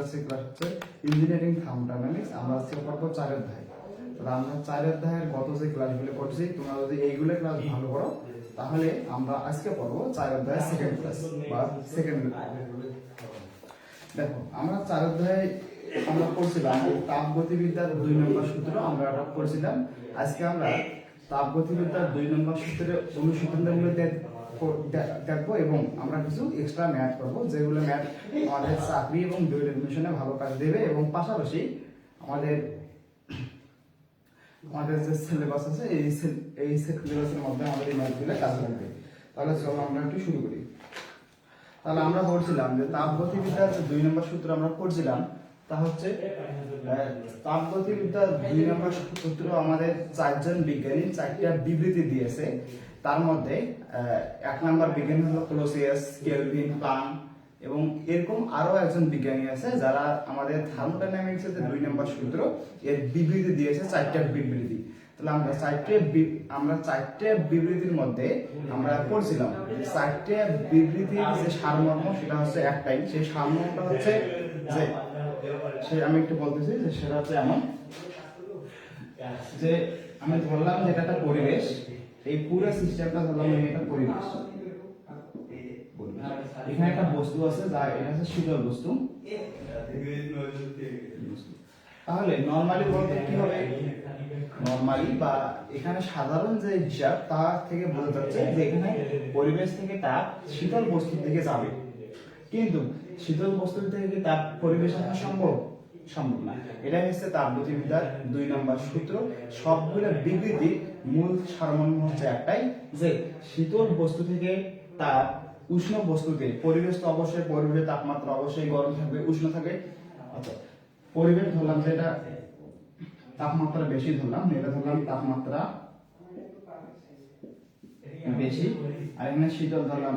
আজকে ক্লাস হচ্ছে engineering thermodynamics. আমরা আজকে পড়ব 4 অধ্যায়। তাহলে আমরা 4 অধ্যায়ের গত যে ক্লাসগুলো করছি, তোমরা যদি এইগুলো ক্লাস ভালো করো তাহলে আমরা আজকে পড়ব 4 অধ্যায়ের সেকেন্ড ক্লাস বা সেকেন্ড। দেখো, আমরা 4 অধ্যায়ে আমরা পড়ছিলাম তাপগতিবিদ্যার 2 নম্বর সূত্র আমরা এটা পড়ছিলাম। আজকে আমরা তাপগতিবিদ্যার 2 নম্বর সূত্রের অনুসন্ধানগুলো দেখবো এবং আমরা কিছু এক্সট্রা ম্যাথ করবো, যেগুলো ম্যাথ আমাদের চাকরি এবং ডুয়েল এডমিশনে ভালো কাজ দেবে এবং পাশাপাশি আমাদের যে সিলেবাস আছে এই সিলেবাসের মধ্যে আমাদের এই ম্যাথগুলো কাজে লাগবে। তাহলে চলো আমরা একটু শুরু করি। তাহলে আমরা পড়ছিলাম যে তাপগতিবিদ্যার 2 নম্বর সূত্র আমরা পড়ছিলাম, তা হচ্ছে তাপগতিবিদ্যার 2 নম্বর সূত্র আমাদের 4 জন বিজ্ঞানী 4টা বিবৃতি দিয়েছে। তার মধ্যে 1 নম্বর বিজ্ঞানী হলো ক্লোসিয়াস, কেলভিন, প্লাঙ্ক এবং এরকম আরো একজন বিজ্ঞানী আছে যারা আমাদের থার্মোডাইনামিক্সের যে 2 নম্বর সূত্র এর বিবৃতি দিয়েছে 4টা বিবৃতি। তাহলে আমরা 4টে বিবৃতির মধ্যে আমরা পড়ছিলাম 4টে বিবৃতির যে সারমর্ম সেটা হচ্ছে একটাই। সেই সারমর্মটা হচ্ছে যে আমি একটু বলতেছি যে সেটা হচ্ছে এমন যে আমি ধরলাম যে এটা একটা পরিবেশ, এই পুরো সিস্টেমটা ধরলাম এটা পরিবেশ। এখানে একটা বস্তু আছে যা এটা হচ্ছে শীতল বস্তু। তাহলে নরমালি বলতে কি হবে, নরমালি বা এখানে সাধারণ যে হিসাব তা থেকে বোঝা যাচ্ছে যে এখানে পরিবেশ থেকে তাপ শীতল বস্তুর দিকে যাবে, কিন্তু শীতল বস্তুর থেকে কি তাপ পরিবেশ আসা সম্ভব না। এটা হচ্ছে তাপগতিবিদ্যার 2 নম্বর সূত্র। সবগুলো বিবৃতির মূল সারমর্ম হচ্ছে একটাই, যে শীতল বস্তু থেকে তাপ উষ্ণ বস্তুতে, পরিবেশ তো অবশ্যই পরিবেশের তাপমাত্রা অবশ্যই গরম থাকবে, উষ্ণ থাকবে। আচ্ছা, পরিবেশ ধরলাম যেটা তাপমাত্রা বেশি, ধরলাম এটা ধরলাম তাপমাত্রা বেশি, আর এখানে শীতল ধরলাম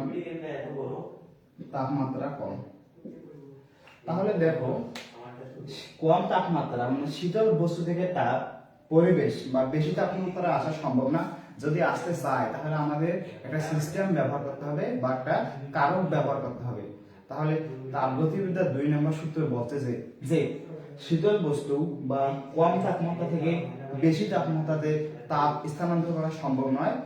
তাপমাত্রা কম। তাহলে দেখো, কম তাপমাত্রা মানে শীতল বস্তু থেকে তাপ পরিবেশ বা বেশি তাপমাত্রা আসা সম্ভব না। যদি আসতে চায় তাহলে আমাদের একটা সিস্টেম ব্যবহার করতে হবে বা একটা কারক ব্যবহার করতে হবে। তাহলে তাপগতিবিদ্যার 2 নম্বর সূত্র বলতে যে শীতল বস্তু বা কম তাপমাত্রা থেকে বেশি তাপমাত্রাতে তাপ স্থানান্তর করা সম্ভব নয়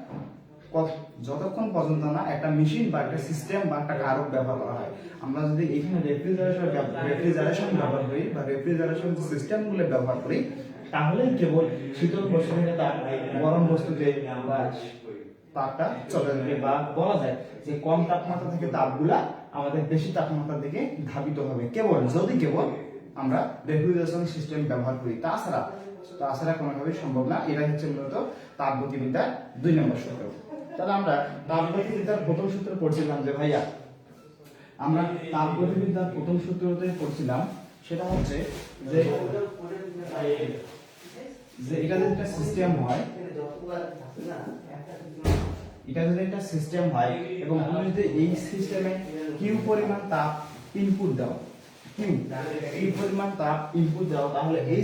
যতক্ষণ পর্যন্ত না একটা মেশিন বা একটা সিস্টেম বা একটা কারক ব্যবহার করা হয়। আমরা যদি এখানে রেফ্রিজারেশন ব্যবহার করি বা রেফ্রিজারেশন সিস্টেমগুলো ব্যবহার করি, তাহলে কেবল শীতল বস্তু থেকে তাপ গরম বস্তুতে তাপটা চলে যাবে, বা বলা যায় যে কম তাপমাত্রা থেকে তাপগুলা আমাদের বেশি তাপমাত্রার দিকে ধাবিত হবে কেবল আমরা রেফ্রিজারেশন সিস্টেম ব্যবহার করি। তাছাড়া কোনোভাবেই সম্ভব না। এটা হচ্ছে মূলত তাপগতিবিদ্যার 2 নম্বর সূত্র। তাহলে আমরা তাপগতিবিদ্যার প্রথম সূত্র পড়ছিলাম যে ভাইয়া, আমরা তাপগতিবিদ্যার প্রথম সূত্রতে পড়ছিলাম সেটা হচ্ছে যে এটা যদি একটা সিস্টেম হয়, এবং তুমি যদি এই সিস্টেমে কিউ পরিমাণ তাপ ইনপুট দাও, কিউ পরিমাণ তাপ ইনপুট দাও, তাহলে এই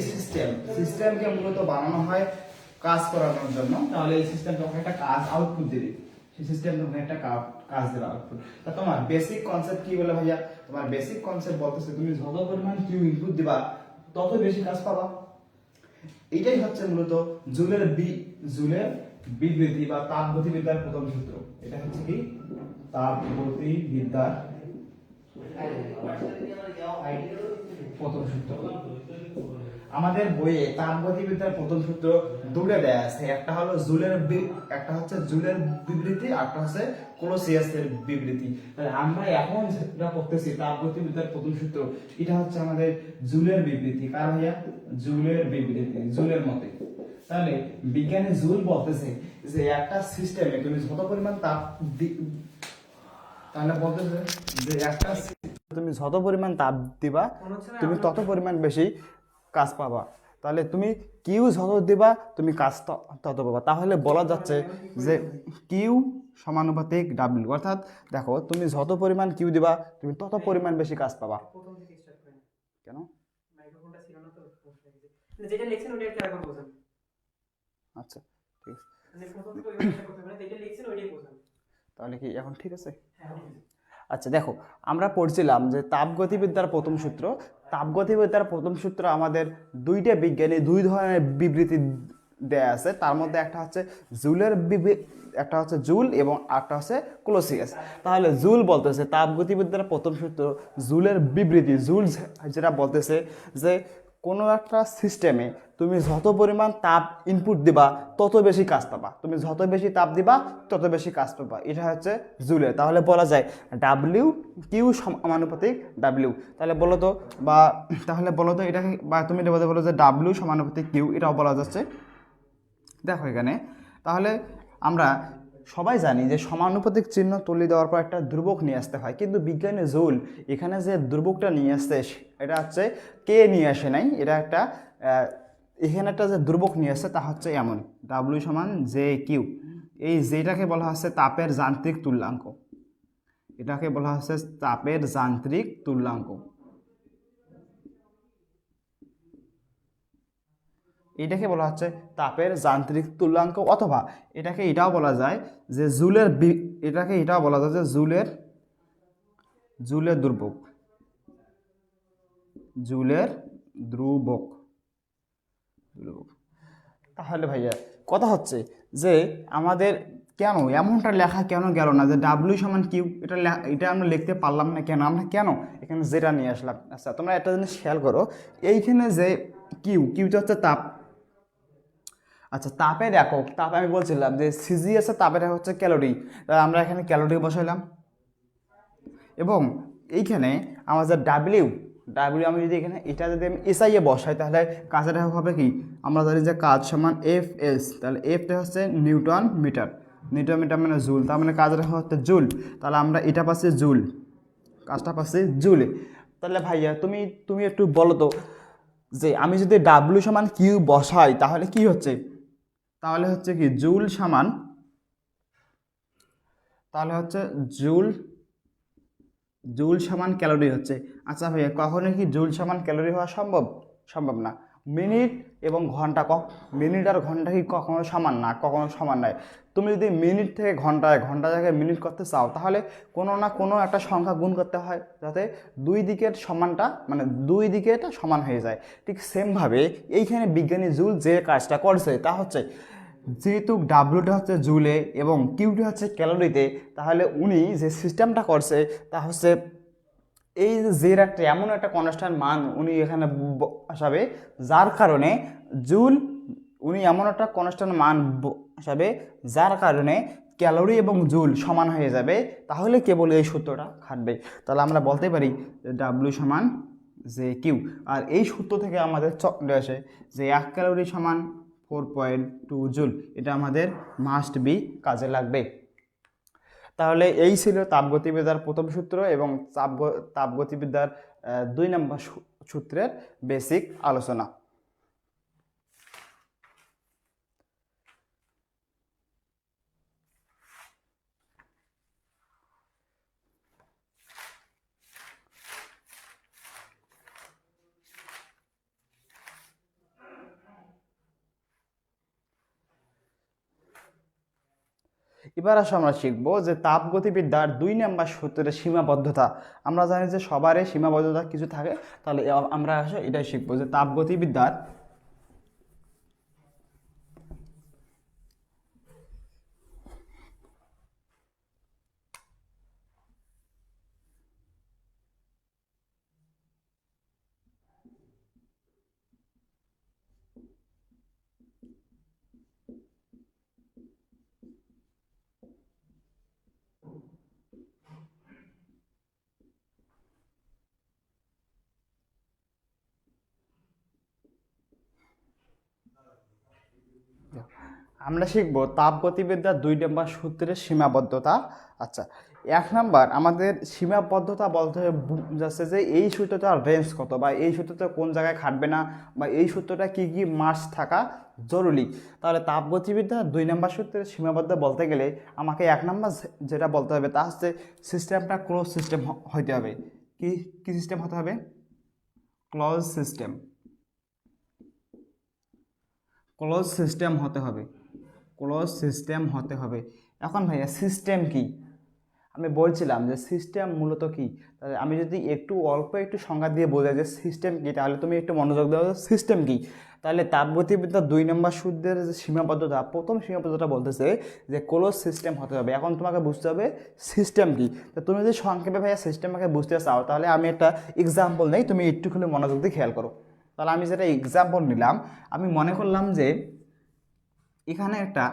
সিস্টেমকে মূলত বানানো হয় কাজ করানোর জন্য। তাহলে এই সিস্টেম তখন একটা কাজ আউটপুট দেবে, সেই সিস্টেম তখন একটা কাজ দেবে আউটপুট। তা তোমার বেসিক কনসেপ্ট কি বলে ভাইয়া? তোমার বেসিক কনসেপ্ট বলতেছে তুমি যত পরিমাণ কিউ ইনপুট দিবা তত বেশি কাজ পাবা। এটাই হচ্ছে মূলত জুলের বিবৃতি বা তাপগতিবিদ্যার প্রথম সূত্র। এটা হচ্ছে কি তাপগতিবিদ্যার প্রথম সূত্র। আমাদের বইয়ে তাপগতিবিদ্যার প্রথম সূত্র দুটো দেয়া আছে, একটা হচ্ছে জুলের বিবৃতি, আর একটা হচ্ছে ক্লোসিয়াসের বিবৃতি। তাহলে আমরা এখন যেটা পড়তেছি তাপগতিবিদ্যার প্রথম সূত্র, এটা হচ্ছে আমাদের জুলের বিবৃতি। কার ভাইয়া? জুলের বিবৃতি, জুলের মতে। তাহলে বিজ্ঞানী জুল বলতেছে যে একটা সিস্টেমে তুমি যত পরিমাণ তাপ তাহলে বলতেছে যে একটা তুমি যত পরিমাণ তাপ দিবা তুমি তত পরিমাণ বেশি কাজ পাবা। তাহলে তুমি কিউ যত দিবা তুমি কাজ তত পাবা। তাহলে বলা যাচ্ছে যে কিউ সমানুপাতিক ডাব্লিউ, অর্থাৎ দেখো তুমি যত পরিমাণ কিউ দিবা তুমি তত পরিমাণ বেশি কাজ পাবা। কেন? আচ্ছা, ঠিক আছে। তাহলে কি এখন ঠিক আছে? আচ্ছা দেখো, আমরা পড়ছিলাম যে তাপগতিবিদ্যার প্রথম সূত্র। তাপগতিবিদ্যার প্রথম সূত্র আমাদের দুইটা বিজ্ঞানী দুই ধরনের বিবৃতি দেয়া আছে। তার মধ্যে একটা হচ্ছে জুলের একটা হচ্ছে জুল এবং একটা হচ্ছে ক্লোসিয়াস। তাহলে জুল বলতেছে তাপগতিবিদ্যার প্রথম সূত্র জুলের বিবৃতি। জুল যেটা বলতেছে যে কোনো একটা সিস্টেমে তুমি যত পরিমাণ তাপ ইনপুট দিবা তত বেশি কাজ পাবা, তুমি যত বেশি তাপ দিবা তত বেশি কাজ পাবা, এটা হচ্ছে জুলের। তাহলে বলা যায় ডাব্লিউ কিউ সমানুপাতিক ডাব্লিউ। তাহলে বলো তো, বা তাহলে বলো তো এটাকে, বা তুমি এটা বলতে বলো যে ডাব্লিউ সমানুপাতিক কিউ, এটাও বলা যাচ্ছে। দেখো এখানে তাহলে আমরা সবাই জানি যে সমানুপাতিক চিহ্ন তুলে দেওয়ার পর একটা ধ্রুবক নিয়ে আসতে হয়, কিন্তু বিজ্ঞানী জুল এখানে যে ধ্রুবকটা নিয়ে আসছে এটা হচ্ছে কে নিয়ে আসে নাই, এটা একটা এখানে একটা যে ধ্রুবক নিয়ে আসছে তা হচ্ছে এমন ডাব্লিউ সমান জে কিউ। এই যেটাকে বলা হচ্ছে তাপের যান্ত্রিক তুল্যাঙ্ক, এটাকে বলা হচ্ছে তাপের যান্ত্রিক তুল্যাঙ্ক। এটাকে বলা হচ্ছে তাপের যান্ত্রিক তুল্যাঙ্ক, অথবা এটাকে এটাও বলা যায় যে এটাকে এটাও বলা যায় যে জুলের জুলের ধ্রুবক, জুলের ধ্রুবক ধ্রুবক। তাহলে ভাইয়া কথা হচ্ছে যে আমাদের কেন এমনটা লেখা কেন গেল না যে ডাব্লিউ সমান কিউ, এটা আমরা লিখতে পারলাম না কেন, আমরা কেন এখানে যেটা নিয়ে আসলাম? আচ্ছা তোমরা একটা জিনিস খেয়াল করো, এইখানে যে কিউটা হচ্ছে তাপ। আচ্ছা তাপের একক, তাপ আমি বলছিলাম যে সিজিএস এর তাপের একক হচ্ছে ক্যালোরি, আমরা এখানে ক্যালোরি বসাইলাম। এবং এইখানে আমাদের ডাব্লিউ ডাব্লিউ আমি যদি এখানে এটা যদি আমি এসআই এ বসাই তাহলে কাজের একক হবে কি, আমরা জানি যে কাজ সমান এফ এস, তাহলে এফটা হচ্ছে নিউটন মিটার, নিউটন মিটার মানে জুল, তার মানে কাজের একক হচ্ছে জুল। তাহলে আমরা এটা পাচ্ছি জুল, কাজটা পাচ্ছি জুলে। তাহলে ভাইয়া তুমি তুমি একটু বলো তো যে আমি যদি ডাব্লিউ সমান কিউ বসাই তাহলে কি হচ্ছে, তাহলে হচ্ছে কি জুল সমান, তাহলে হচ্ছে জুল জুল সমান ক্যালোরি হচ্ছে। আচ্ছা ভাইয়া কখনো কি জুল সমান ক্যালোরি হওয়া সম্ভব? সম্ভব না। মিনিট এবং ঘন্টা মিনিট আর ঘন্টা কি কখনো সমান না, কখনো সমান নয়। তুমি যদি মিনিট থেকে ঘন্টায়, ঘন্টা জায়গায় মিনিট করতে চাও তাহলে কোনো না কোনো একটা সংখ্যা গুণ করতে হয় যাতে দুই দিকের সমানটা মানে দুই দিকে এটা সমান হয়ে যায়। ঠিক সেমভাবে এইখানে বিজ্ঞানী জুল যে কাজটা করছে তা হচ্ছে যেহেতু ডাব্লুটা হচ্ছে জুলে এবং কিউটা হচ্ছে ক্যালোরিতে, তাহলে উনি যে সিস্টেমটা করছে তা হচ্ছে এই জের একটা এমন একটা কনস্ট্যান্ট মান উনি এখানে বসাবে যার কারণে জুল, উনি এমন একটা কনস্ট্যান্ট মান বসাবে যার কারণে ক্যালোরি এবং জুল সমান হয়ে যাবে, তাহলে কেবল এই সূত্রটা খাটবে। তাহলে আমরা বলতে পারি ডাব্লিউ সমান যে কিউ। আর এই সূত্র থেকে আমাদের চলে আসে যে 1 ক্যালোরি সমান 4.2 জুল, এটা আমাদের মাস্ট বি কাজে লাগবে। তাহলে এই ছিল তাপগতিবিদ্যার প্রথম সূত্র এবং তাপগতিবিদ্যার 2 নম্বর সূত্রের বেসিক আলোচনা। এবার আসো আমরা শিখবো যে তাপগতিবিদ্যার 2 নম্বর সূত্রের সীমাবদ্ধতা। আমরা জানি যে সবারই সীমাবদ্ধতা কিছু থাকে, তাহলে আমরা আসো এটাই শিখবো যে তাপগতিবিদ্যার আমরা শিখব তাপগতিবিদ্যার 2 নম্বর সূত্রের সীমাবদ্ধতা। আচ্ছা 1 নম্বর আমাদের সীমাবদ্ধতা বলতে যাচ্ছে যে এই সূত্রটার রেঞ্জ কত, বা এই সূত্রটা কোন জায়গায় খাটবে না, বা এই সূত্রটা কি কি মার্কস থাকা জরুরি। তাহলে তাপগতিবিদ্যার 2 নম্বর সূত্রের সীমাবদ্ধ বলতে গেলে আমাকে 1 নম্বর যেটা বলতে হবে তা হচ্ছে সিস্টেমটা ক্লোজ সিস্টেম হইতে হবে। কি কি সিস্টেম হতে হবে? ক্লোজ সিস্টেম, ক্লোজ সিস্টেম হতে হবে, ক্লোজ সিস্টেম হতে হবে। এখন ভাইয়া সিস্টেম কি? আমি বলছিলাম যে সিস্টেম মূলত কি, তাহলে আমি যদি অল্প একটু সংজ্ঞা দিয়ে বোঝাই যে সিস্টেম কি, তাহলে তুমি একটু মনোযোগ দাও সিস্টেম কি। তাহলে তাপগতিবিদ্যার 2 নম্বর সূত্রের যে সীমাবদ্ধতা, প্রথম সীমাবদ্ধতা বলতেছে যে ক্লোজ সিস্টেম হতে হবে। এখন তোমাকে বুঝতে হবে সিস্টেম কি। তো তুমি যদি সংক্ষেপে ভাইয়া সিস্টেমকে বুঝতে চাও, তাহলে আমি একটা এক্সাম্পল নেই, তুমি একটুখানি মনোযোগ দিয়ে খেয়াল করো। তাহলে আমি যেটা এক্সাম্পল নিলাম, আমি মনে করলাম যে এখানে একটা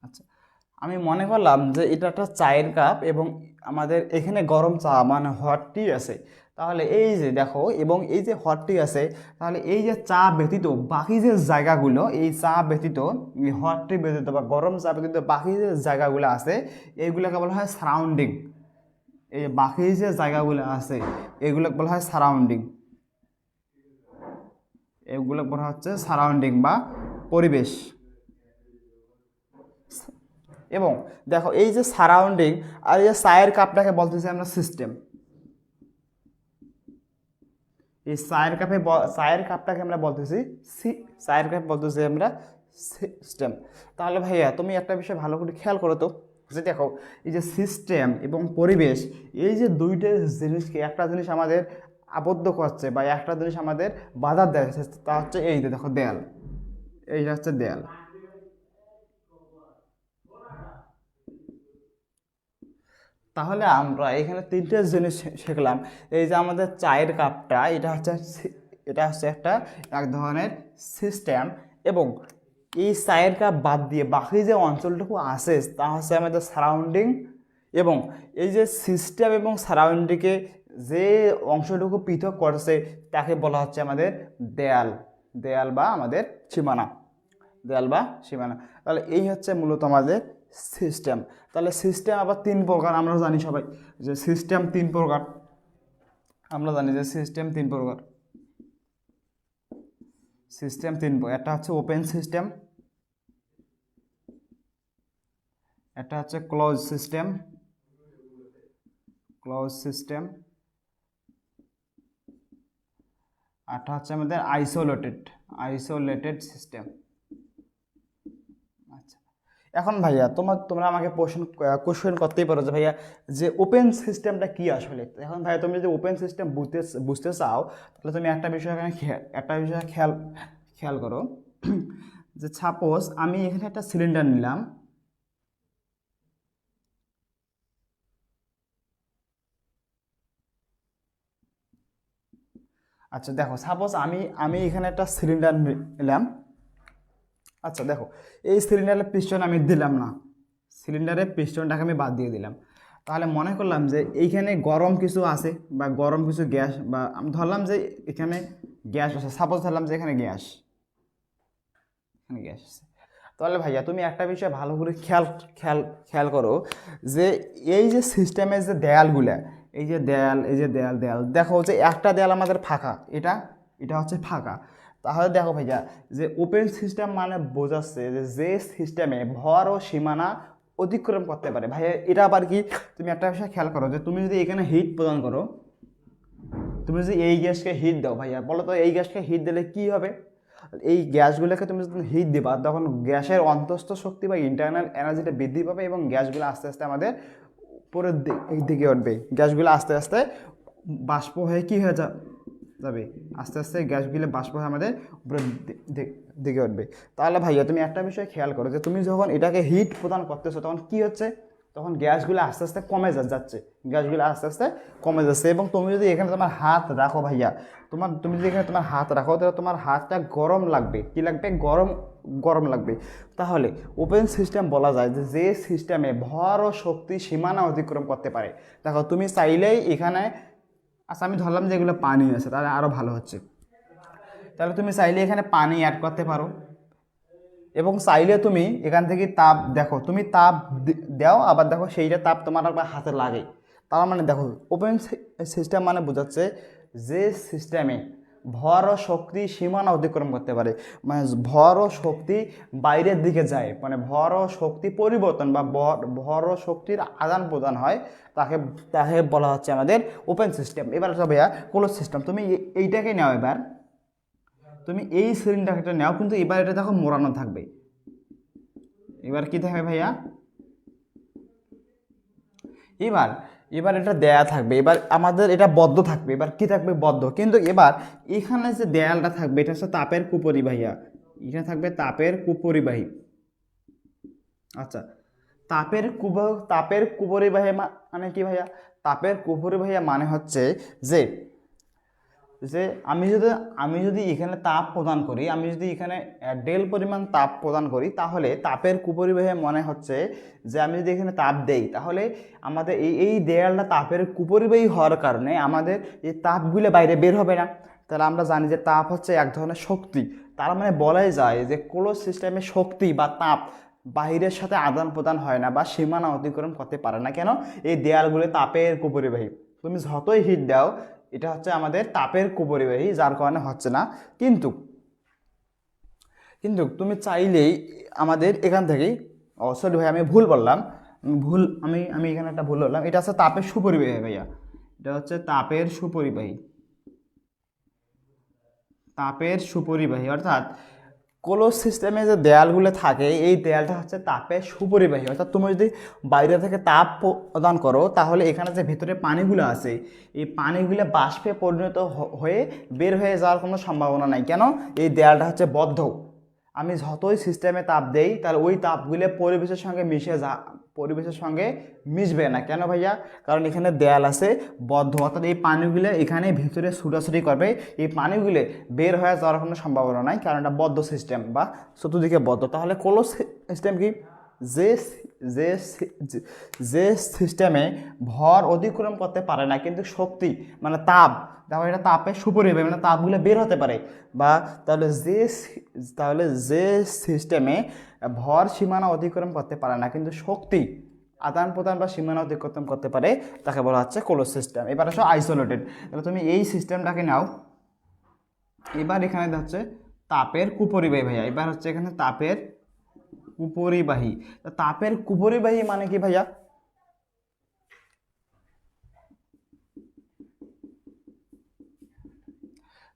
আচ্ছা, আমি মনে করলাম যে এটা একটা চায়ের কাপ এবং আমাদের এখানে গরম চা মানে হট টি আছে। তাহলে এই যে দেখো, এবং এই যে হট টি আছে, তাহলে এই যে চা ব্যতীত বাকি যে জায়গাগুলো, এই চা ব্যতীত, এই হট টি ব্যতীত বা গরম চা ব্যতীত বাকি যে জায়গাগুলো আছে, এইগুলোকে বলা হয় সারাউন্ডিং। এই বাকি যে জায়গাগুলো আছে এগুলো বলা হয় সারাউন্ডিং, এগুলো বলা হচ্ছে সারাউন্ডিং বা পরিবেশ। এবং দেখো এই যে সারাউন্ডিং আর এই যে চায়ের কাপটাকে বলতেছি আমরা সিস্টেম। এই চায়ের কাপটাকে আমরা বলতেছি চায়ের কাপ বলতেছি আমরা সিস্টেম। তাহলে ভাইয়া তুমি একটা বিষয় ভালো করে খেয়াল করো তো, যে দেখো এই যে সিস্টেম এবং পরিবেশ, এই যে দুইটা জিনিসকে, একটা জিনিস আমাদের আবদ্ধ করছে বা একটা জিনিস আমাদের বাধা দেয়, তা হচ্ছে এই যে দেখো দেয়াল, এইটা হচ্ছে দেয়াল। তাহলে আমরা এখানে তিনটে জিনিস শিখলাম। এই যে আমাদের চায়ের কাপটা, এটা হচ্ছে একটা এক ধরনের সিস্টেম, এবং এই চায়ের কাপ বাদ দিয়ে বাকি যে অঞ্চলটুকু আছে তা হচ্ছে আমাদের সারাউন্ডিং। এবং এই যে সিস্টেম এবং সারাউন্ডিংকে যে অংশটুকু পৃথক করছে তাকে বলা হচ্ছে আমাদের দেয়াল, দেয়াল বা আমাদের সীমানা, দেয়াল বা সীমানা। তাহলে এই হচ্ছে মূলত আমাদের সিস্টেম। তাহলে সিস্টেম আবার 3 প্রকার, আমরা জানি সবাই যে সিস্টেম 3 প্রকার। আমরা জানি যে সিস্টেম 3 প্রকার। সিস্টেম 3 প্রকার, একটা হচ্ছে ওপেন সিস্টেম, একটা হচ্ছে ক্লোজ সিস্টেম, ক্লোজ সিস্টেম, আরটা হচ্ছে আমাদের আইসোলেটেড সিস্টেম। আচ্ছা, এখন ভাইয়া তোমরা আমাকে কোশ্চেন করতেই পারো যে ভাইয়া যে ওপেন সিস্টেমটা কি আসলে। এখন ভাইয়া তুমি যদি ওপেন সিস্টেম বুঝতে চাও, তাহলে তুমি একটা বিষয় এখানে খেয়াল খেয়াল করো, যে সাপোজ আমি এখানে একটা সিলিন্ডার নিলাম। আচ্ছা দেখো, সাপোজ আমি আমি এখানে একটা সিলিন্ডার নিলাম। আচ্ছা দেখো, এই সিলিন্ডারের পিস্টন আমি দিলাম না, সিলিন্ডারের পিস্টনটাকে আমি বাদ দিয়ে দিলাম। তাহলে মনে করলাম যে এইখানে গরম কিছু আছে বা গরম কিছু গ্যাস, বা আমি ধরলাম যে এখানে গ্যাস আছে, সাপোজ ধরলাম যে এখানে গ্যাস, এখানে গ্যাস আছে। তাহলে ভাইয়া তুমি একটা বিষয় ভালো করে খেয়াল খেয়াল খেয়াল করো, যে এই যে সিস্টেমের যে দেয়ালগুলা, এই যে দেয়াল, এই যে দেয়াল দেয়াল দেখো যে একটা দেয়াল আমাদের ফাঁকা, এটা এটা হচ্ছে ফাঁকা। তাহলে দেখো ভাইয়া যে ওপেন সিস্টেম মানে বোঝাচ্ছে যে সিস্টেমে ভর ও সীমানা অতিক্রম করতে পারে। ভাইয়া এটা আবার কি, তুমি একটা বিষয় খেয়াল করো, যে তুমি যদি এখানে হিট প্রদান করো, তুমি যদি এই গ্যাসকে হিট দাও, ভাইয়া বলো তো এই গ্যাসকে হিট দিলে কি হবে। এই গ্যাসগুলোকে তুমি যখন হিট দিবা, তখন গ্যাসের অন্তঃস্থ শক্তি বা ইন্টারনাল এনার্জিটা বৃদ্ধি পাবে এবং গ্যাসগুলো আস্তে আস্তে আমাদের উপরের দিকে উঠবে। গ্যাসগুলো আস্তে আস্তে বাষ্প হয়ে কী হয়ে যাবে, আস্তে আস্তে গ্যাসগুলো বাষ্প হয়ে আমাদের উপরের দিকে উঠবে। তাহলে ভাইয়া তুমি একটা বিষয় খেয়াল করো, যে তুমি যখন এটাকে হিট প্রদান করতেছো, তখন কি হচ্ছে, তখন গ্যাসগুলো আস্তে আস্তে কমে যাচ্ছে, গ্যাসগুলো আস্তে আস্তে কমে যাচ্ছে। এবং তুমি যদি এখানে তোমার হাত রাখো ভাইয়া, তুমি যদি এখানে তোমার হাত রাখো, তাহলে তোমার হাতটা গরম লাগবে, কি লাগবে, গরম গরম লাগবে। তাহলে ওপেন সিস্টেম বলা যায় যে সিস্টেমে ভর ও শক্তি সীমানা অতিক্রম করতে পারে। দেখো তুমি চাইলেই এখানে, আচ্ছা আমি ধরলাম যে এগুলো পানি আছে, তাহলে আরও ভালো হচ্ছে। তাহলে তুমি চাইলে এখানে পানি অ্যাড করতে পারো, এবং চাইলে তুমি এখান থেকে তাপ, দেখো তুমি তাপ দাও, আবার দেখো সেইটা তাপ তোমার আবার হাতে লাগে। তার মানে দেখো ওপেন সিস্টেম মানে বোঝাচ্ছে যে সিস্টেমে ভর ও শক্তি সীমানা অতিক্রম করতে পারে, মানে ভর ও শক্তি বাইরের দিকে যায়, মানে ভর ও শক্তি পরিবর্তন বা ভর ও শক্তির আদান প্রদান হয়, তাকে তাকে বলা হচ্ছে আমাদের ওপেন সিস্টেম। এবার ভাইয়া ক্লোজ সিস্টেম, তুমি এইটাকে নাও, এবার তুমি এই সিলিন্ডারটা নাও, কিন্তু এবার এটা দেখো মোড়ানো থাকবে। এবার কি থাকবে ভাইয়া, এবার এবার এটা দেয়া থাকবে, এবার আমাদের এটা বদ্ধ থাকবে। এবার কি থাকবে, বদ্ধ। কিন্তু এবার এখানে যে দেয়ালটা থাকবে এটা হচ্ছে তাপের কুপরিবাহী, এখানে থাকবে তাপের কুপরিবাহী। আচ্ছা, তাপের কুপরিবাহী মানে কি ভাইয়া, তাপের কুপরিবাহী মানে হচ্ছে যে যে আমি যদি এখানে তাপ প্রদান করি, আমি যদি এখানে ডেল পরিমাণ তাপ প্রদান করি, তাহলে তাপের কুপরিবাহী মনে হচ্ছে যে আমি যদি এখানে তাপ দেই, তাহলে আমাদের এই দেয়ালটা তাপের কুপরিবাহী হওয়ার কারণে আমাদের এই তাপগুলো বাইরে বের হবে না। তাহলে আমরা জানি যে তাপ হচ্ছে এক ধরনের শক্তি, তার মানে বলাই যায় যে ক্লোজ সিস্টেমে শক্তি বা তাপ বাহিরের সাথে আদান প্রদান হয় না বা সীমানা অতিক্রম করতে পারে না। কেন, এই দেয়ালগুলো তাপের কুপরিবাহী, তুমি যতই হিট দাও এটা হচ্ছে আমাদের তাপের কুপরিবাহী, যার কারণে হচ্ছে না। কিন্তু কিন্তু তুমি চাইলেই আমাদের এখান থেকেই, সরি ভাই আমি ভুল বললাম, আমি এখানে একটা ভুল বললাম, এটা হচ্ছে তাপের সুপরিবাহী ভাইয়া, এটা হচ্ছে তাপের সুপরিবাহী, তাপের সুপরিবাহী। অর্থাৎ ক্লোজ সিস্টেমে যে দেয়ালগুলো থাকে এই দেয়ালটা হচ্ছে তাপের সুপরিবাহী। অর্থাৎ তুমি যদি বাইরে থেকে তাপ প্রদান করো, তাহলে এখানে যে ভিতরে পানিগুলো আছে এই পানিগুলো বাষ্পে পরিণত হয়ে বের হয়ে যাওয়ার কোনো সম্ভাবনা নাই। কেন, এই দেয়ালটা হচ্ছে বদ্ধ। আমি যতই সিস্টেমে তাপ দেই, তাহলে ওই তাপগুলো পরিবেশের সঙ্গে মিশবে না। কেন ভাইয়া, কারণ এখানে দেয়াল আছে বদ্ধ, অর্থাৎ এই পানিগুলো এখানে ভিতরে ছুটাছুটি করবে, এই পানিগুলো বের হয়ে যাওয়ার কোনো সম্ভাবনা নাই, কারণ এটা বদ্ধ সিস্টেম বা চতুর্দিকে বদ্ধ। তাহলে ক্লোজ সিস্টেম কি, যে যে যে সিস্টেমে ভর অতিক্রম করতে পারে না কিন্তু শক্তি মানে তাপ, দেখো এটা তাপের সুপরিবাহী, মানে তাপগুলো বের হতে পারে, বা তাহলে যে সিস্টেমে ভর সীমানা অতিক্রম করতে পারে না কিন্তু শক্তি আদান প্রদান বা সীমানা অতিক্রম করতে পারে, তাকে বলা হচ্ছে ক্লোজ সিস্টেম। এবার আসো আইসোলেটেড, তাহলে তুমি এই সিস্টেমটাকে নাও। এবার এখানে হচ্ছে তাপের কুপরিবাহী ভাইয়া, এবার হচ্ছে এখানে তাপের কুপরিবাহী। তাপের কুপরিবাহী মানে কি ভাইয়া,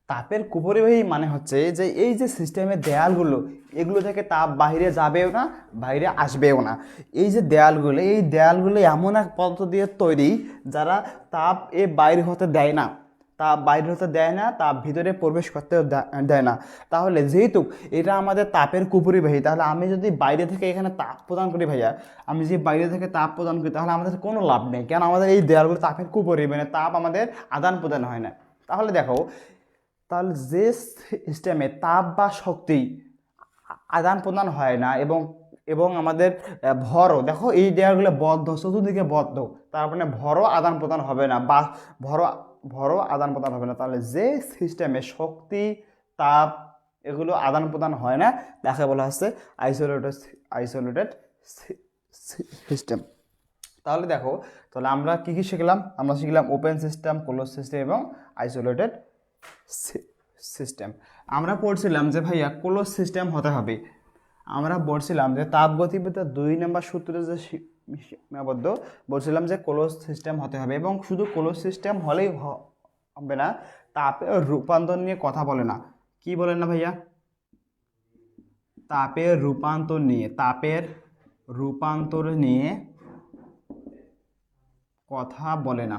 তাপের কুপরিবাহী মানে হচ্ছে যে এই যে সিস্টেমের দেয়ালগুলো, এগুলো থেকে তাপ বাইরে যাবেও না, বাইরে আসবেও না। এই যে দেয়ালগুলো, এই দেয়ালগুলো এমন এক পদার্থ দিয়ে তৈরি যারা তাপ বাইরে হতে দেয় না, তাপ বাইরে হতে দেয় না, তাপ ভিতরে প্রবেশ করতে দেয় না। তাহলে যেহেতু এটা আমাদের তাপের কুপরিবাহী, তাহলে আমি যদি বাইরে থেকে এখানে তাপ প্রদান করি ভাইয়া, আমি যদি বাইরে থেকে তাপ প্রদান করি, তাহলে আমাদের কোনো লাভ নেই। কেন, আমাদের এই দেয়ালগুলো তাপের কুপরিবাহী, মানে তাপ আমাদের আদান প্রদান হয় না। তাহলে দেখো, তাহলে যে সিস্টেমে তাপ বা শক্তি আদান প্রদান হয় না এবং এবং আমাদের ভরও, দেখো এই দেয়ালগুলো বদ্ধ, চতুর্দিকে বদ্ধ, তার মানে ভরও আদান প্রদান হবে না বা ভরও আদান প্রদান হবে না। তাহলে যে সিস্টেমে শক্তি তাপ এগুলো আদান প্রদান হয় না, তাকে বলা হচ্ছে আইসোলেটেড সিস্টেম। তাহলে দেখো, তাহলে আমরা কি কি শিখলাম, আমরা শিখলাম ওপেন সিস্টেম, ক্লোজ সিস্টেম এবং আইসোলেটেড সিস্টেম। আমরা পড়ছিলাম যে ভাইয়া ক্লোজ সিস্টেম হতে হবে, আমরা বলছিলাম যে তাপগতিবিদ্যার 2 নম্বর সূত্রে যে সীমাবদ্ধ, বলছিলাম যে ক্লোজ সিস্টেম হতে হবে। এবং শুধু ক্লোজ সিস্টেম হলেই হবে না, তাপের রূপান্তর নিয়ে কথা বলে না। কি বলেন না ভাইয়া, তাপের রূপান্তর নিয়ে কথা বলে না।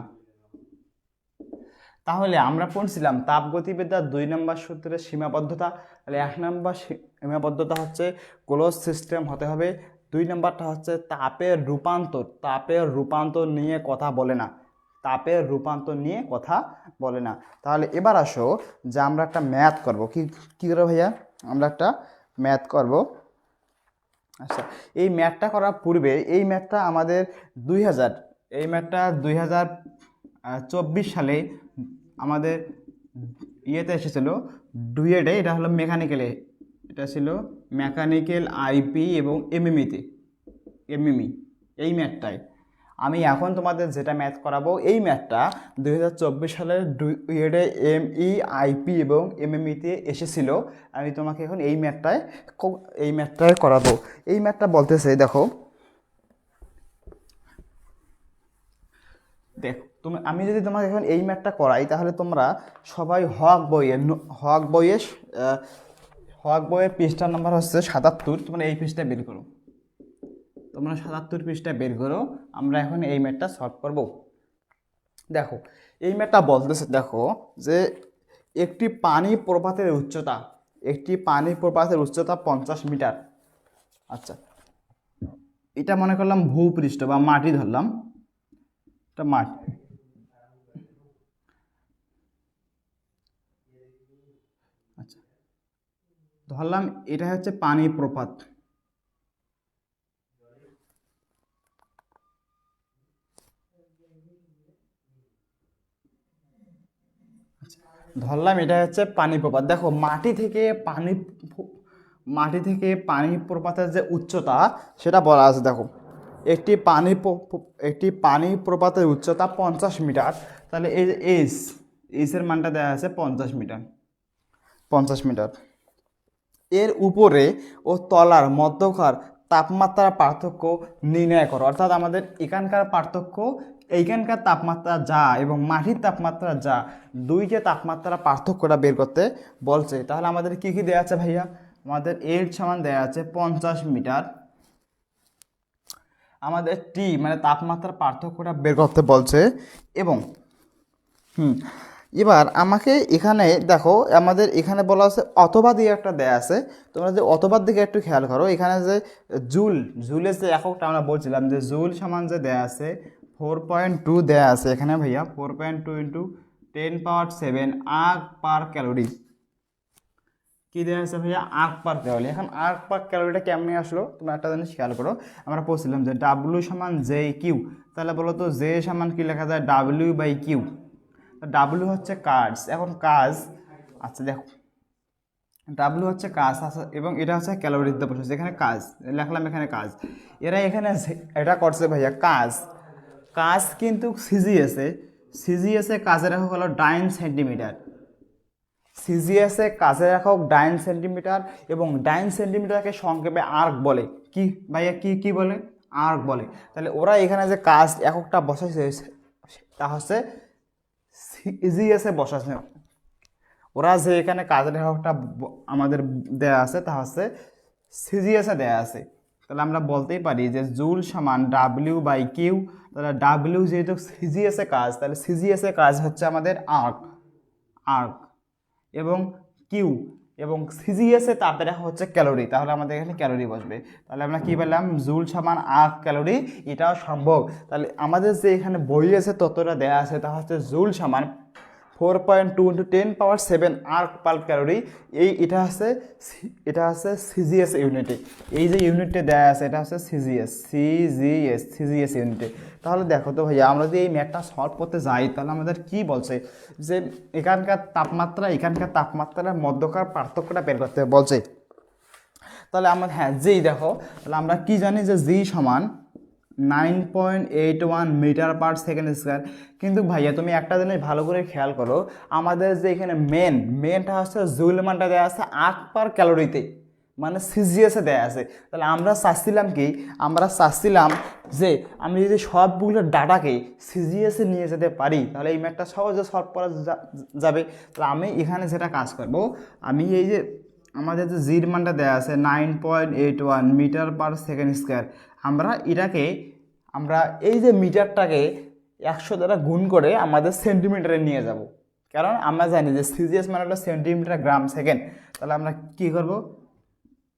তাহলে আমরা পড়ছিলাম তাপগতিবিদ্যার 2 নম্বর সূত্রের সীমাবদ্ধতা। তাহলে 1 নম্বর সীমাবদ্ধতা হচ্ছে ক্লোজ সিস্টেম হতে হবে, 2 নম্বরটা হচ্ছে তাপের রূপান্তর নিয়ে কথা বলে না, তাপের রূপান্তর নিয়ে কথা বলে না। তাহলে এবার আসো যে আমরা একটা ম্যাথ করব। কি করে ভাইয়া, আমরা একটা ম্যাথ করব। আচ্ছা, এই ম্যাথটা করার পূর্বে এই ম্যাথটা আমাদের 2024 সালে আমাদের ইয়েতে এসেছিল, ডুয়েটে। এটা হলো মেকানিক্যালে, এটা ছিল মেকানিক্যাল আইপি এবং এমএমই এই ম্যাথটায়। আমি এখন তোমাদের যেটা ম্যাথ করাবো এই ম্যাথটা 2024 সালের ডুয়েটে MEIP এবং MME-তে এসেছিল। আমি তোমাকে এখন এই ম্যাথটায় করাবো। এই ম্যাথটা বলতেছে দেখো আমি যদি তোমাকে এখন এই ম্যাথটা করাই তাহলে তোমরা সবাই হক বইয়ের পৃষ্ঠা নাম্বার হচ্ছে 77। তোমরা এই পৃষ্ঠায় বের করো, 77 পৃষ্ঠায় বের করো। আমরা এখন এই ম্যাথটা সলভ করব। দেখো এই ম্যাথটা বলতেছে দেখো যে একটি পানি প্রপাতের উচ্চতা 50 মিটার। আচ্ছা, এটা মনে করলাম ভূপৃষ্ঠ বা মাটি ধরলাম, এটা মাটি। আচ্ছা, ধরলাম এটা হচ্ছে পানি প্রপাত। ধরলাম এটা হচ্ছে পানি প্রপাত। দেখো মাটি থেকে পানি প্রপাতের যে উচ্চতা সেটা বলা আছে। দেখো একটি পানি প্রপাতের উচ্চতা 50 মিটার, তাহলে এই যে এর মানটা দেওয়া আছে 50 মিটার। এর উপরে ও তলার মধ্যকার তাপমাত্রার পার্থক্য নির্ণয় করো। অর্থাৎ আমাদের এইখানকার তাপমাত্রা যা এবং মাটির তাপমাত্রা যা, দুইটা তাপমাত্রা পার্থক্যটা বের করতে বলছে। তাহলে আমাদের কি কি দেওয়া আছে ভাইয়া? আমাদের এর সমান দেওয়া আছে 50 মিটার। আমাদের টি মানে তাপমাত্রার পার্থক্যটা বের করতে বলছে। এবং এবার আমাকে এখানে দেখো আমাদের এখানে বলা আছে অথবা দিয়ে একটা দেয়া আছে। তোমরা যে অথবার দিকে একটু খেয়াল করো, এখানে যে জুলের যে এককটা আমরা বলছিলাম যে জুল সমান যে দেয়া আছে 4.2 দেয়া আছে এখানে ভাইয়া। 4.2 ইন্টু 10⁻⁷ আর্ক পার ক্যালোরি। কি দেওয়া আছে ভাইয়া? আর্ক পার ক্যালোরি। এখন আর্ক পার ক্যালোরিটা কেমনে আসলো তোমরা একটা জিনিস খেয়াল করো। আমরা বলছিলাম যে ডাব্লিউ সমান JQ, তাহলে বলো তো জে সমান কি লেখা যায়? W/Q। ডাব্লিউ হচ্ছে কাজ। এখন কাজ, আচ্ছা দেখো ডাব্লিউ হচ্ছে কাজ এবং এটা হচ্ছে ক্যালোরিতে বসেছে, এখানে কাজ লিখলাম, এখানে কাজ। এখানে এটা করছে ভাইয়া কাজ কিন্তু সিজিএসে কাজের একক হলো 9 সেন্টিমিটার। সিজিএসে কাজের একক 9 সেন্টিমিটার এবং 9 সেন্টিমিটারকে সংক্ষেপে আর্ক বলে। কি ভাইয়া কি বলে? আর্ক বলে। তাহলে ওরা এখানে যে কাজ এককটা বসাইছে তা হচ্ছে সিজিএসে বসাচ্ছে। ওরা যে এখানে কাজের এককটা আমাদের দেয়া আছে তা হচ্ছে সিজিএসে দেয়া আছে। তাহলে আমরা বলতেই পারি যে জুল সমান W/Q। তাহলে ডাব্লিউ যেহেতু সিজিএসে কাজ, তাহলে সিজিএসে কাজ হচ্ছে আমাদের আর্ক এবং কিউ এবং সিজিএসে তাপের একক হচ্ছে ক্যালোরি। তাহলে আমাদের এখানে ক্যালোরি বসবে। তাহলে আমরা কি পেলাম? জুল সমান আর্ক ক্যালোরি। এটাও সম্ভব। তাহলে আমাদের যে এখানে বইয়ে আছে ততটা দেয়া আছে তা হচ্ছে জুল সমান 4.2 ইন্টু 10⁻⁷ আর্ক পার ক্যালোরি। এটা হচ্ছে সিজিএস ইউনিটে। এই যে ইউনিটে দেওয়া আছে এটা হচ্ছে সিজিএস ইউনিটে। তাহলে দেখো তো ভাইয়া আমরা যদি এই ম্যাথটা সলভ করতে যাই তাহলে আমাদের কি বলছে যে এখানকার তাপমাত্রার মধ্যকার পার্থক্যটা বের করতে বলছে। তাহলে আমরা দেখো তাহলে আমরা কি জানি যে জি সমান 9.81 মিটার পার সেকেন্ড স্কোয়ার। কিন্তু ভাইয়া তুমি একটা জিনিস ভালো করে খেয়াল করো, আমাদের যে এখানে মেনটা হচ্ছে জুল মানটা দেওয়া আছে আর্ক পার ক্যালোরিতে, মানে সিজিএসে দেওয়া আছে। তাহলে আমরা চাচ্ছিলাম যে আমি যদি সবগুলো ডাটাকে সিজিএসে নিয়ে যেতে পারি তাহলে এই ম্যাথটা সহজে সলভ করা যাবে। তাহলে আমি এখানে যেটা কাজ করব, আমি এই যে আমাদের যে জির মানটা দেওয়া আছে 9.81 মিটার পার সেকেন্ড স্কোয়ার, আমরা এই যে মিটারটাকে 100 দ্বারা গুণ করে আমাদের সেন্টিমিটারে নিয়ে যাব। কারণ আমরা জানি যে সিজিএস মানে হলো সেন্টিমিটার গ্রাম সেকেন্ড। তাহলে আমরা কি করব?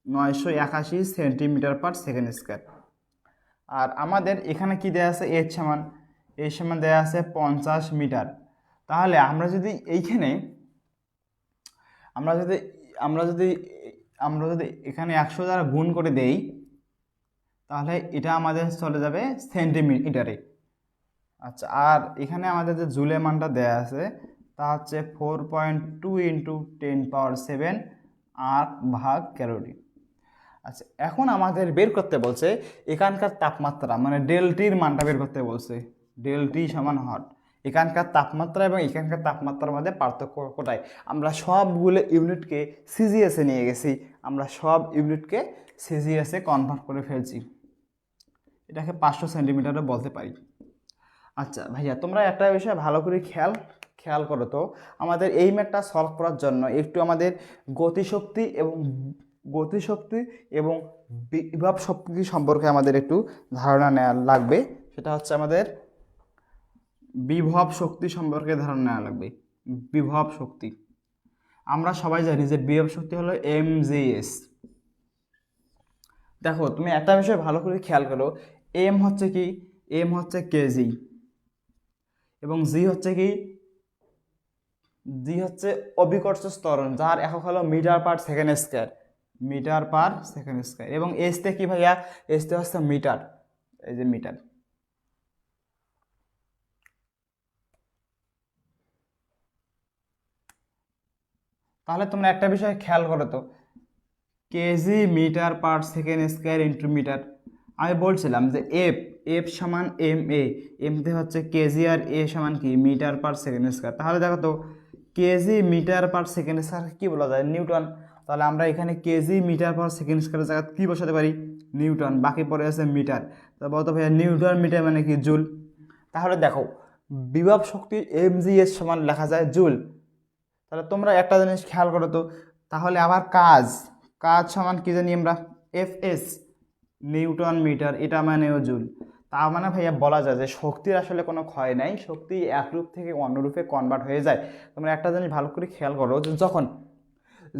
981 সেন্টিমিটার পার সেকেন্ড স্কোয়ার। আর আমাদের এখানে কি দেওয়া আছে? এর সমান দেওয়া আছে 50 মিটার। তাহলে আমরা যদি এখানে 100 দ্বারা গুণ করে দেই তাহলে এটা আমাদের চলে যাবে সেন্টিমিটারে। আচ্ছা, আর এখানে আমাদের যে জুলের মানটা দেয়া আছে তা হচ্ছে 4.2 ইন্টু 10⁻⁷ আর্ক ভাগ ক্যালোরি। আচ্ছা, এখন আমাদের বের করতে বলছে এখানকার তাপমাত্রা, মানে ডেলটির মানটা বের করতে বলছে। ডেলটি সমান হট। এখানকার তাপমাত্রা এবং এখানকার তাপমাত্রার মধ্যে পার্থক্য কোথায়? আমরা সবগুলো ইউনিটকে সিজিএসে নিয়ে গেছি, আমরা সব ইউনিটকে সিজিএসে কনভার্ট করে ফেলছি। এটাকে 500 সেন্টিমিটারও বলতে পারি। আচ্ছা ভাইয়া, তোমরা একটা বিষয় ভালো করে খেয়াল করো তো, আমাদের এই ম্যাথটা সলভ করার জন্য একটু আমাদের গতিশক্তি এবং গতিশক্তি এবং বিভব শক্তি সম্পর্কে আমাদের একটু ধারণা নেওয়া লাগবে। সেটা হচ্ছে আমাদের বিভব শক্তি সম্পর্কে ধারণা নেওয়া লাগবে। বিভব শক্তি আমরা সবাই জানি যে বিভব শক্তি হলো mgs। দেখো তুমি একটা বিষয় ভালো করে খেয়াল করো, এম হচ্ছে কি, এম হচ্ছে কেজি এবং জি হচ্ছে অভিকর্ষ ত্বরণ, যার একক হলো metre per second square, metre per second square. এবং এসতে কি ভাইয়া, এসতে হচ্ছে মিটার, এই যে মিটার। তাহলে তোমরা একটা বিষয় খেয়াল করো তো, kg metre per second square into metre. আমি বলছিলাম যে এফ, এফ সমান এম এ, এমতে হচ্ছে কেজি আর এ সমান কি মিটার পার সেকেন্ড স্কয়ার। তাহলে দেখো তো kg metre per second square কি বলা যায়, নিউটন। তাহলে আমরা এখানে কেজি মিটার পার সেকেন্ড স্কয়ারের জায়গায় কি বসাতে পারি, নিউটন। বাকি পড়ে আছে মিটার, তো বলতো ভাইয়া নিউটন মিটার মানে কি জুল। তাহলে দেখো বিভব শক্তি mgs সমান লেখা যায় জুল। তাহলে তোমরা একটা জিনিস খেয়াল করো তো, তাহলে আবার কাজ, কাজ সমান কি জানি আমরা, এফএস, নিউটন মিটার, এটা মানেও জুল। তার মানে ভাইয়া বলা যায় যে শক্তির আসলে কোনো ক্ষয় নাই, শক্তি এক রূপ থেকে অন্য রূপে কনভার্ট হয়ে যায়। তোমরা একটা জিনিস ভালো করে খেয়াল করো যে যখন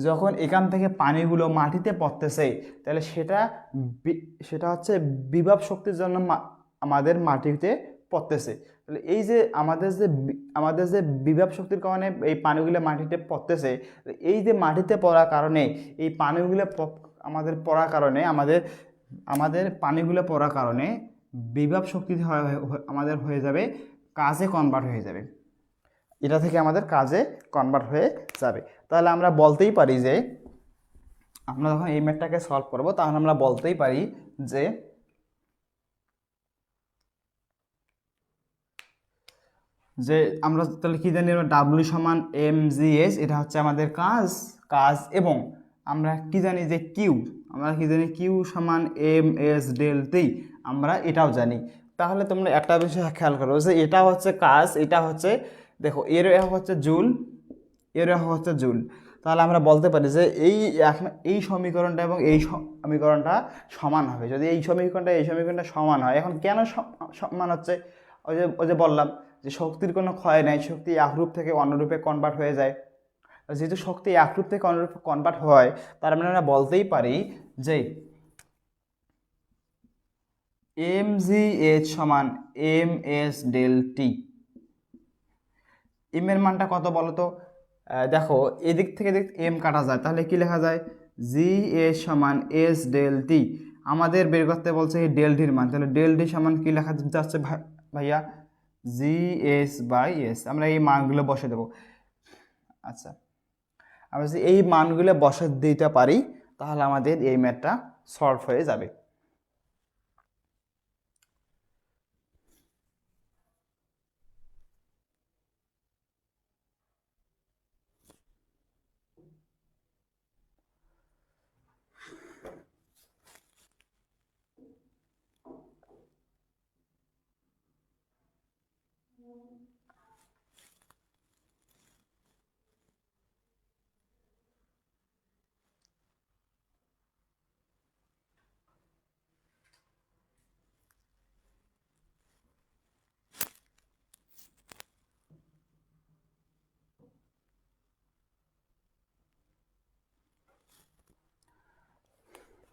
যখন এখান থেকে পানিগুলো মাটিতে পড়তেছে, তাহলে সেটা হচ্ছে বিভব শক্তির জন্য আমাদের মাটিতে পড়তেছে। তাহলে এই যে আমাদের যে বিভব শক্তির কারণে এই পানিগুলো মাটিতে পড়তেছে, এই যে মাটিতে পড়ার কারণে এই পানিগুলো আমাদের পড়ার কারণে আমাদের পানিগুলো পড়ার কারণে বিভব শক্তি আমাদের হয়ে যাবে কাজে কনভার্ট হয়ে যাবে, এটা থেকে আমাদের কাজে কনভার্ট হয়ে যাবে। তাহলে আমরা বলতেই পারি যে, আমরা যখন এই ম্যাথটাকে সলভ করব তখন আমরা বলতেই পারি যে যে আমরা তাহলে কি জানি, ডাব্লিউ সমান mgs, এটা হচ্ছে আমাদের কাজ, এবং আমরা কি জানি যে কিউ সমান ms ডেল টি, আমরা এটাও জানি। তাহলে তোমরা একটা বিষয় খেয়াল করো যে এটা হচ্ছে কাজ, এটা হচ্ছে, দেখো এর হচ্ছে জুল, এর হচ্ছে জুল। তাহলে আমরা বলতে পারি যে এই সমীকরণটা এবং এই সমীকরণটা সমান হবে। যদি এই সমীকরণটা সমান হয়, এখন কেন সমান হচ্ছে, ওই যে বললাম যে শক্তির কোনো ক্ষয় নাই, শক্তি একরূপ থেকে অন্যরূপে কনভার্ট হয়ে যায়। যেহেতু শক্তি একরূপ থেকে অন্যরূপে কনভার্ট হয়, তার মানে আমরা বলতেই পারি যে mgh সমান ms ডেল টি। এম এর মানটা কত বলো তো, দেখো এদিক থেকে এম কাটা যায়, তাহলে কি লেখা যায়, জি এস সমান এস ডেল টি। আমাদের বের করতে বলছে এই ডেল টির মান, তাহলে ডেল টি সমান কি লেখা যাচ্ছে ভাইয়া, জি এস বাই এস। আমরা এই মানগুলো বসে দেবো। আচ্ছা, আমরা যদি এই মানগুলো বসে দিতে পারি তাহলে আমাদের এই ম্যাথটা সলভ হয়ে যাবে।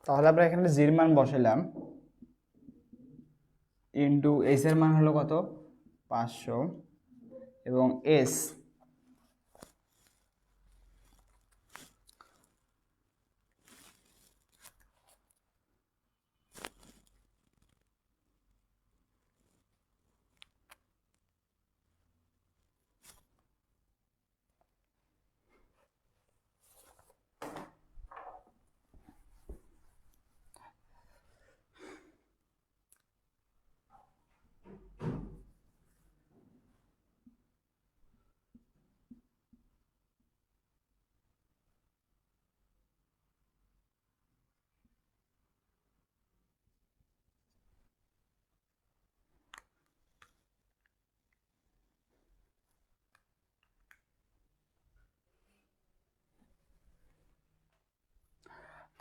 তাহলে আমরা এখানে জির মান বসালাম, ইন্টু এস এর মান হলো কত 500, এবং এস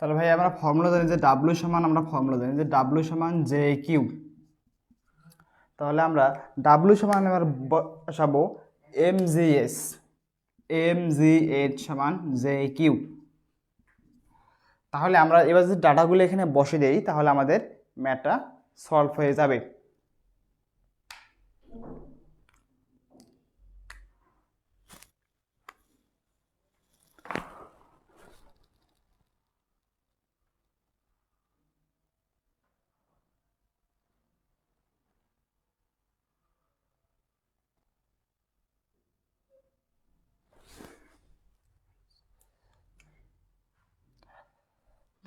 তাহলে ভাই আমরা ফর্মুলা জানি যে ডাব্লিউ সমান, আমরা ফর্মুলা জানি যে ডাব্লিউ সমান জে কিউ। তাহলে আমরা ডাব্লিউ সমান এবার বসাবো এমজিএস, এমজিএইচ সমান জে কিউ। তাহলে আমরা এবার যদি ডাটাগুলো এখানে বসে দেই তাহলে আমাদের ম্যাথটা সলভ হয়ে যাবে।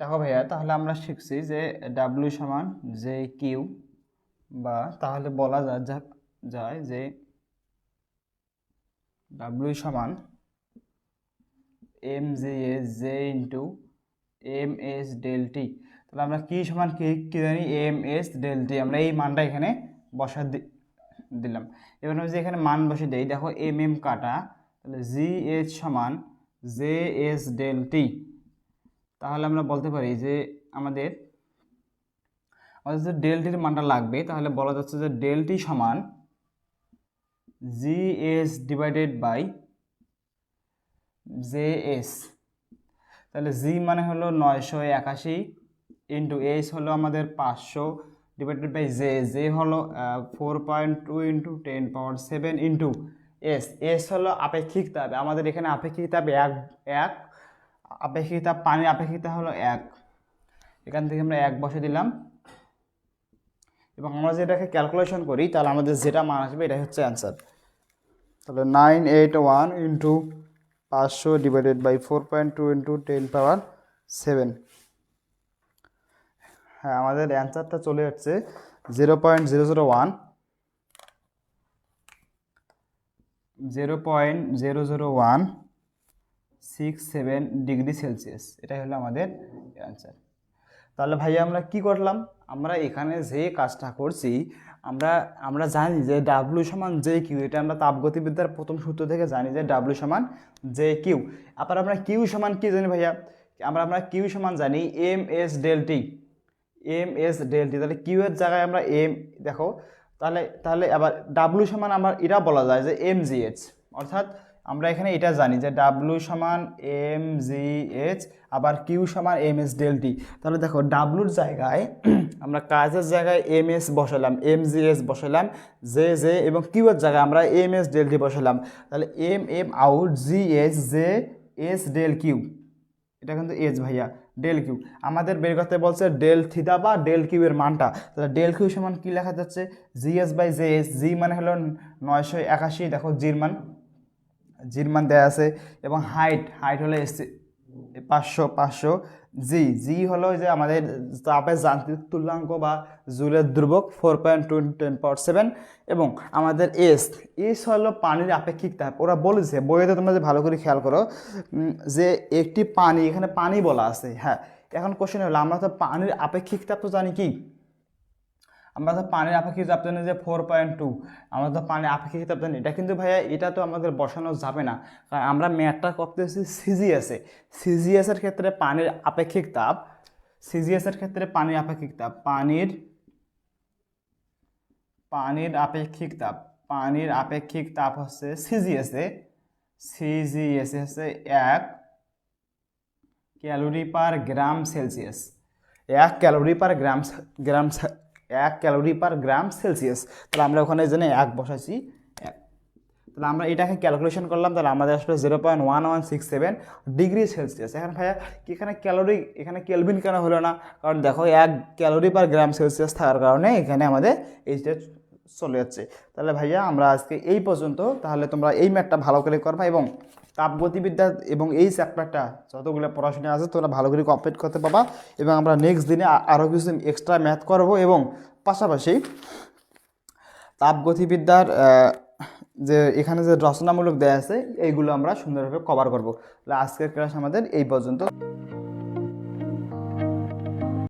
দেখো ভাইয়া, তাহলে আমরা শিখছি যে ডাব্লিউ সমান জে কিউ, বা তাহলে বলা যায় যে ডাব্লিউ সমান M G S J into M S del T. তাহলে আমরা কি সমান কি জানি, এম এস ডেল টি, আমরা এই মানটা এখানে বসা দিলাম। এবার আমি যে এখানে মান বসে দিই, দেখো এম এম কাটা, তাহলে জি এইচ সমান জে এস ডেল টি। তাহলে আমরা বলতে পারি যে আমাদের যে ডেল টির মানটা লাগবে, তাহলে বলা যাচ্ছে যে ডেল টি সমান G S divided by J S. তাহলে জি মানে হলো 981 ইন্টু এস হলো আমাদের 500 ডিভাইডেড বাই জে, জে হলো 4.2 ইন্টু 10⁻7 ইন্টু এস, এস হলো আপেক্ষিক তাপ। আমাদের এখানে আপেক্ষিক তাপ এক আপেক্ষিক তাপ, পানির আপেক্ষিক তাপ হলো 1। এখান থেকে আমরা 1 বসে দিলাম, এবং আমরা যেটাকে ক্যালকুলেশন করি তাহলে আমাদের যেটা মান আসবে এটাই হচ্ছে অ্যান্সার। তাহলে 981 ইন্টু 500 ডিভাইডেড বাই 4.2 ইন্টু 10⁻7। হ্যাঁ, আমাদের অ্যান্সারটা চলে যাচ্ছে 0.00167 ডিগ্রি সেলসিয়াস। এটাই হলো আমাদের অ্যান্সার। তাহলে ভাইয়া আমরা কি করলাম, আমরা এখানে যে কাজটা করছি, আমরা জানি যে ডাব্লিউ সমান জে কিউ। এটা আমরা তাপগতিবিদ্যার প্রথম সূত্র থেকে জানি যে ডাব্লিউ সমান জে কিউ। আবার আমরা কিউ সমান কি জানি ভাইয়া, আমরা কিউ সমান জানি M S del T, M S del T. তাহলে কিউ এর জায়গায় আমরা এম, দেখো তাহলে আবার ডাব্লিউ সমান আমরা এটা বলা যায় যে এম জি এইচ, অর্থাৎ আমরা এখানে এটা জানি যে ডাব্লিউ সমান এম জি এইচ, আবার কিউ সমান এম এস ডেল টি। তাহলে দেখো ডাব্লুর জায়গায় আমরা কাজের জায়গায় এম এস বসালাম, এম জি এস বসালাম, জে জে, এবং কিউ এর জায়গায় আমরা এম এস ডেল টি বসালাম। তাহলে M M out G S J S del Q, এটা কিন্তু এস ভাইয়া, ডেল কিউ আমাদের বের করতে বলছে ডেল থিটা বা ডেল কিউ এর মানটা। তাহলে ডেল কিউ সমান কি লেখা যাচ্ছে, G S by J S. G মানে হলো 981, দেখো জির মান দেওয়া আছে, এবং হাইট হলো 500। জি হলো যে আমাদের তাপের যান্ত্রিক তুল্যাঙ্ক বা জুলের ধ্রুবক 4.2 10⁻7, এবং আমাদের এস হলো পানির আপেক্ষিক তাপ। ওরা বলেছে বইয়েতে, তোমরা যে ভালো করে খেয়াল করো যে একটি পানি, এখানে পানি বলা আছে। হ্যাঁ, এখন কোশ্চেন হলো আমরা তো পানির আপেক্ষিক তাপ তো জানি কি, আমরা তো পানির আপেক্ষিক তাপ জানি যে 4.2, আমরা তো পানির আপেক্ষিক তাপ জানি। এটা কিন্তু ভাইয়া এটা তো আমাদের বসানো যাবে না, কারণ আমরা ম্যাথটা করতেছি সিজিএসে। সিজিএসের ক্ষেত্রে পানির আপেক্ষিক তাপ, সিজিএসের ক্ষেত্রে পানির আপেক্ষিক তাপ, পানির আপেক্ষিক তাপ হচ্ছে সিজিএসে হচ্ছে 1 ক্যালোরি পার গ্রাম সেলসিয়াস। 1 ক্যালোরি পার গ্রাম সেলসিয়াস। তাহলে আমরা ওখানে জন্য 1 বসাইছি, 1। তাহলে আমরা এটাকে ক্যালকুলেশন করলাম, তাহলে আমাদের আসলে 0.1167 ডিগ্রি সেলসিয়াস। এখন ভাইয়া এখানে ক্যালোরি, এখানে কেলভিন কেন হলো না, কারণ দেখো 1 ক্যালোরি পার গ্রাম সেলসিয়াস থাকার কারণে এখানে আমাদের এইটা চলে যাচ্ছে। তাহলে ভাইয়া আমরা আজকে এই পর্যন্ত। তাহলে তোমরা এই ম্যাথটা ভালো করে করবা, এবং তাপগতিবিদ্যা এবং এই চ্যাপ্টারটা যতগুলো পড়াশোনা আছে তোমরা ভালো করে কমপ্লিট করতে পারবা। এবং আমরা নেক্সট দিনে আরও কিছু এক্সট্রা ম্যাথ করব, এবং পাশাপাশি তাপগতিবিদ্যার যে এখানে যে রচনামূলক দেয়া আছে এইগুলো আমরা সুন্দরভাবে কভার করব। তাহলে আজকের ক্লাস আমাদের এই পর্যন্ত।